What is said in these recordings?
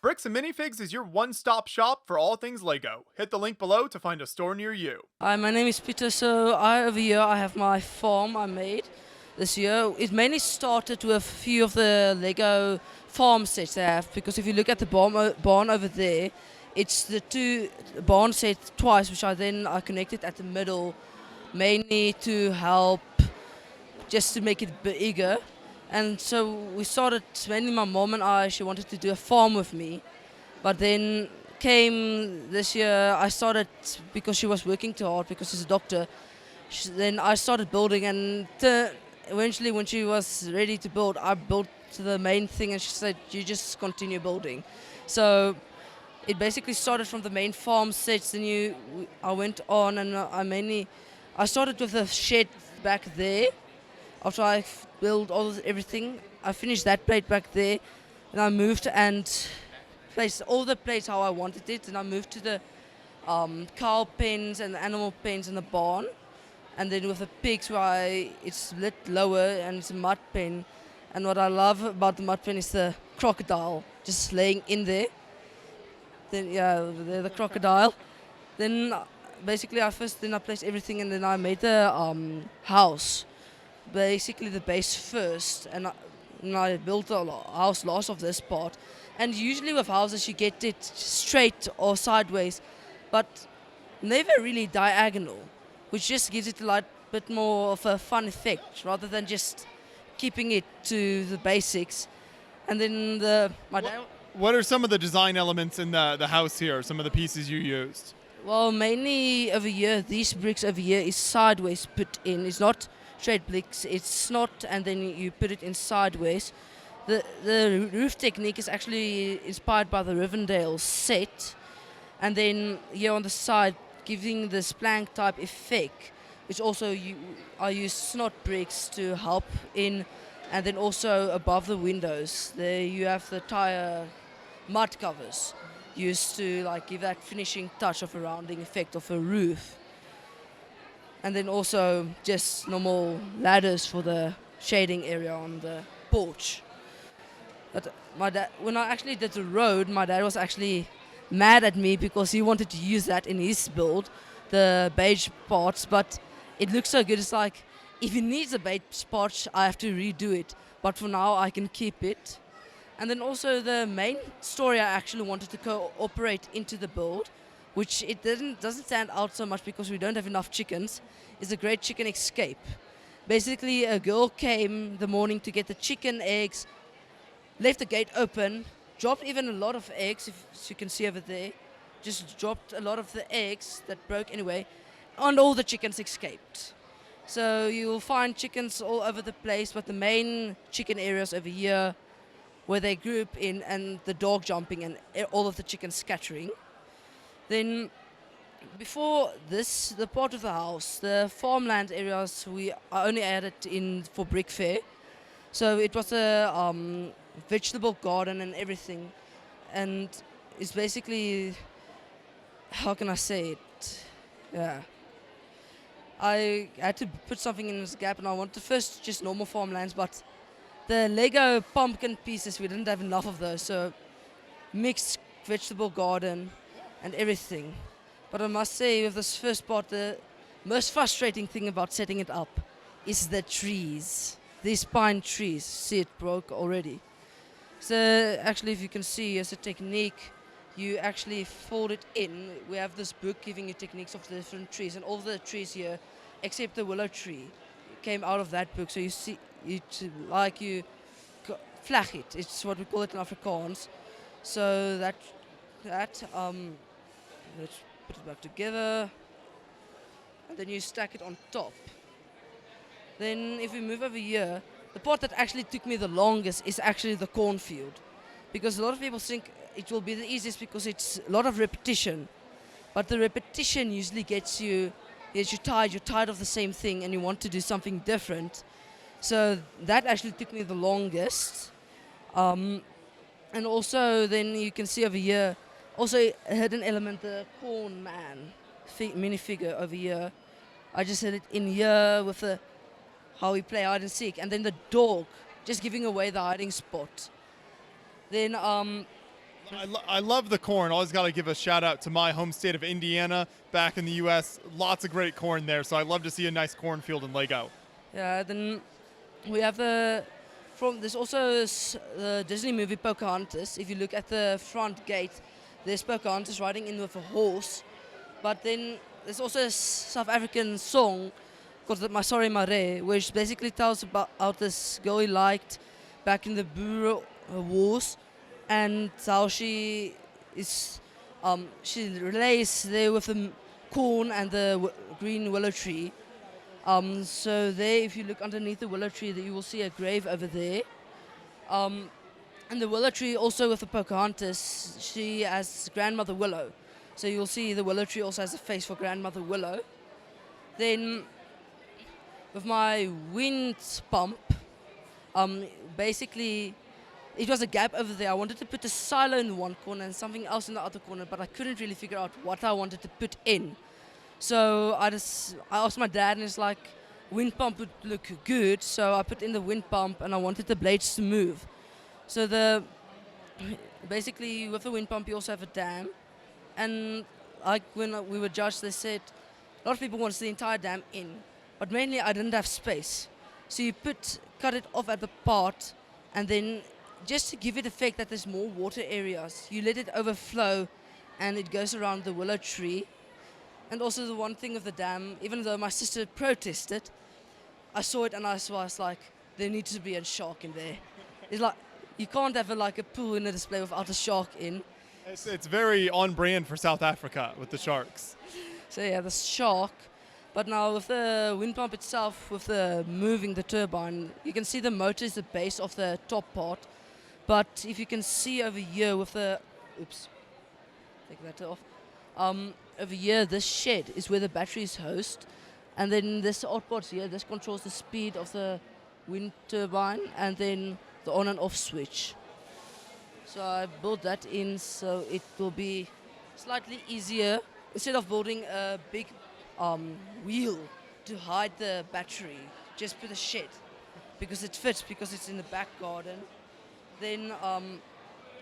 Bricks and Minifigs is your one-stop shop for all things Lego. Hit the link below to find a store near you. Hi, my name is Pieter. Over here I have my farm I made this year. It mainly started with a few of the Lego farm sets I have, because if you look at the barn over there, it's the two barn sets twice, which I connected at the middle, mainly to help just to make it bigger. And so we started, mainly my mom and I, she wanted to do a farm with me. But then came this year, I started, because she was working too hard, because she's a doctor, then I started building, and eventually when she was ready to build, I built the main thing, and she said, you just continue building. So it basically started from the main farm sets, I went on, and I started with the shed back there. After I built everything, I finished that plate back there, and I moved and placed all the plates how I wanted it, and I moved to the cow pens and animal pens in the barn, and then with the pigs it's lit lower and it's a mud pen. And what I love about the mud pen is the crocodile just laying in there. Then the crocodile. Then basically I placed everything, and then I made the house. Basically the base first, and I built the house last of this part. And usually with houses you get it straight or sideways, but never really diagonal, which just gives it a bit more of a fun effect rather than just keeping it to the basics. And then What are some of the design elements in the house here, some of the pieces you used? Well, mainly over here, these bricks over here is sideways put in. It's not straight bricks, it's not, and then you put it in sideways. The roof technique is actually inspired by the Rivendell set, and then here on the side, giving this plank type effect, which also I use snot bricks to help in, and then also above the windows, there you have the tire mud covers used to give that finishing touch of a rounding effect of a roof. And then also just normal ladders for the shading area on the porch. But when I actually did the road, my dad was actually mad at me because he wanted to use that in his build, the beige parts, but it looks so good. It's like, if he needs a beige part, I have to redo it. But for now, I can keep it. And then also the main story I actually wanted to cooperate into the build, which it doesn't stand out so much because we don't have enough chickens, is the Great Chicken Escape. Basically, a girl came the morning to get the chicken eggs, left the gate open, dropped even a lot of eggs, as you can see over there, just dropped a lot of the eggs that broke anyway, and all the chickens escaped. So you'll find chickens all over the place, but the main chicken areas over here, where they group in, and the dog jumping and all of the chickens scattering. Then before this, the part of the house, the farmland areas, I only added in for Brickfair. So it was a vegetable garden and everything. And it's basically, how can I say it? Yeah. I had to put something in this gap, and I wanted first just normal farmlands, but the Lego pumpkin pieces, we didn't have enough of those, so mixed vegetable garden and everything. But I must say, with this first part, the most frustrating thing about setting it up is the trees. These pine trees, see it broke already. So actually, if you can see, as a technique, you actually fold it in. We have this book giving you techniques of the different trees, and all the trees here, except the willow tree, came out of that book. So you see, you flag it. It's what we call it in Afrikaans. So let's put it back together, and then you stack it on top. Then if we move over here, the part that actually took me the longest is actually the cornfield, because a lot of people think it will be the easiest because it's a lot of repetition, but the repetition usually gets you tired. You're tired of the same thing and you want to do something different. So that actually took me the longest. And also then you can see over here, also a hidden element, the corn man minifigure over here. I just had it in here with how we play hide and seek, and then the dog just giving away the hiding spot. Then I love the corn. Always got to give a shout out to my home state of Indiana back in the U.S. Lots of great corn there, so I love to see a nice cornfield in Lego. Yeah, then we have there's also the Disney movie Pocahontas. If you look at the front gate, there's Pocahontas riding in with a horse. But then there's also a South African song called Masori Mare, which basically tells about how this girl he liked back in the Boer Wars, and how she relays there with the corn and the green willow tree. So there, if you look underneath the willow tree, you will see a grave over there. And the willow tree also with the Pocahontas, she has Grandmother Willow. So you'll see the willow tree also has a face for Grandmother Willow. Then with my wind pump, basically it was a gap over there. I wanted to put a silo in one corner and something else in the other corner, but I couldn't really figure out what I wanted to put in. So I asked my dad, and it's like, wind pump would look good. So I put in the wind pump, and I wanted the blades to move. So basically with the wind pump, you also have a dam. And like when we were judged, they said a lot of people want the entire dam in, but mainly I didn't have space. So you cut it off at the part, and then just to give it effect that there's more water areas, you let it overflow, and it goes around the willow tree. And also the one thing with the dam, even though my sister protested, I saw it and I was like, there needs to be a shark in there. It's like, you can't have a pool in a display without a shark in. It's very on brand for South Africa with the sharks. So yeah, the shark. But now with the wind pump itself, with the moving the turbine, you can see the motor is the base of the top part. But if you can see over here with the, take that off. Over here, this shed is where the battery is housed. And then this odd part here, this controls the speed of the wind turbine and then the on and off switch. So I built that in so it will be slightly easier. Instead of building a big wheel to hide the battery, just put a shed because it fits, because it's in the back garden. Then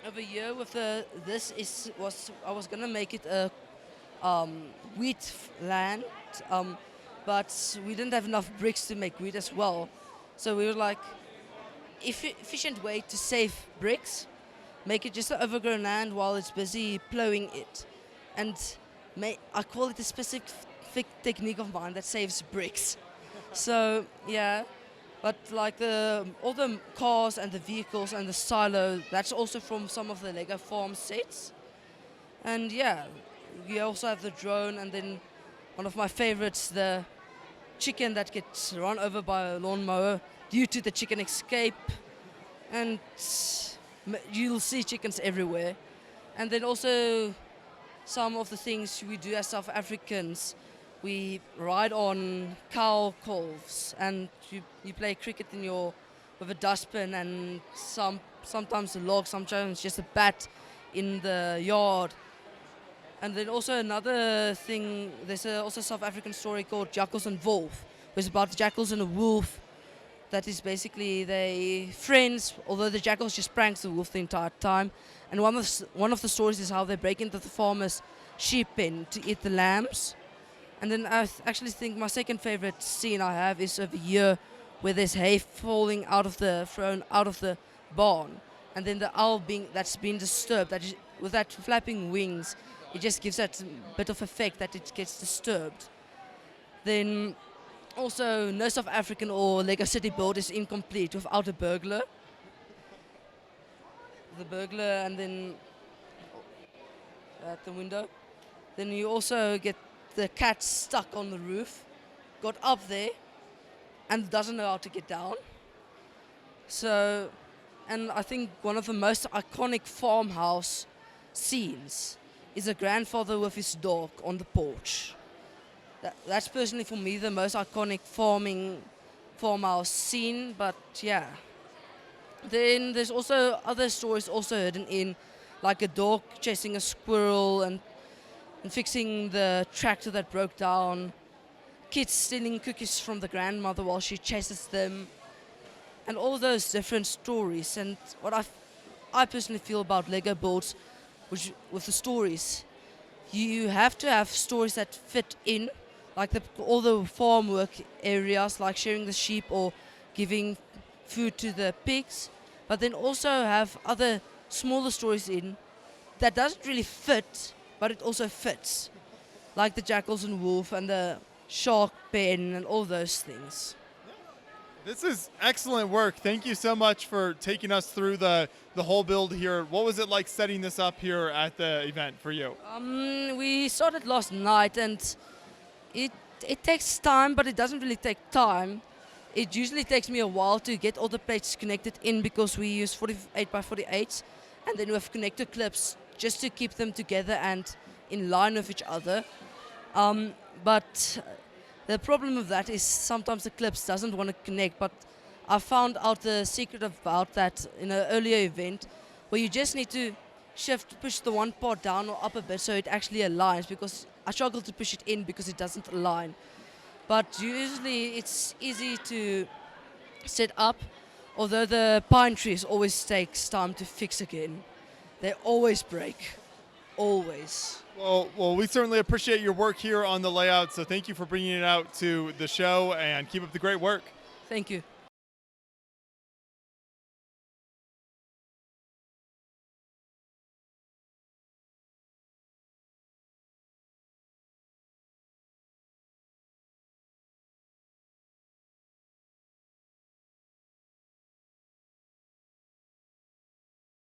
over here with I was gonna make it a wheat land, but we didn't have enough bricks to make wheat as well. So we were like, efficient way to save bricks, make it just an overgrown land while it's busy plowing it. And I call it a specific technique of mine that saves bricks. So yeah, but like all the cars and the vehicles and the silo, that's also from some of the Lego farm sets. And yeah, we also have the drone, and then one of my favorites, the chicken that gets run over by a lawnmower due to the chicken escape. And you'll see chickens everywhere. And then also some of the things we do as South Africans, we ride on cow calves, and you play cricket with a dustbin, and sometimes a log, sometimes just a bat in the yard. And then also another thing, there's also a South African story called Jackals and Wolf, which is about the jackals and a wolf. That is basically they friends, although the jackals just pranks the wolf the entire time. And one of the stories is how they break into the farmer's sheep pen to eat the lambs. And then I actually think my second favorite scene I have is over here, where there's hay thrown out of the barn, and then the owl that's been disturbed, with that flapping wings, it just gives that bit of effect that it gets disturbed. Then also, no South African or Lego City build is incomplete without a burglar. The burglar, and then at the window. Then you also get the cat stuck on the roof, got up there, and doesn't know how to get down. So, and I think one of the most iconic farmhouse scenes is a grandfather with his dog on the porch. That's personally for me the most iconic farmhouse scene, but yeah. Then there's also other stories also hidden in, like a dog chasing a squirrel and fixing the tractor that broke down, kids stealing cookies from the grandmother while she chases them, and all those different stories. And what I personally feel about Lego builds, which with the stories. You have to have stories that fit in, like all the farm work areas, like sharing the sheep or giving food to the pigs, but then also have other smaller stories in that doesn't really fit, but it also fits, like the jackals and wolf and the shark pen and all those things. This is excellent work. Thank you so much for taking us through the whole build here. What was it like setting this up here at the event for you? We started last night, and it takes time, but it doesn't really take time. It usually takes me a while to get all the plates connected in because we use 48 by 48s, and then we have connector clips just to keep them together and in line with each other. But the problem with that is sometimes the clips doesn't want to connect, but I found out the secret about that in an earlier event where you just need to push the one part down or up a bit so it actually aligns, because I struggle to push it in because it doesn't align. But usually it's easy to set up, although the pine trees always takes time to fix again. They always break, always. Well, we certainly appreciate your work here on the layout, so thank you for bringing it out to the show, and keep up the great work. Thank you.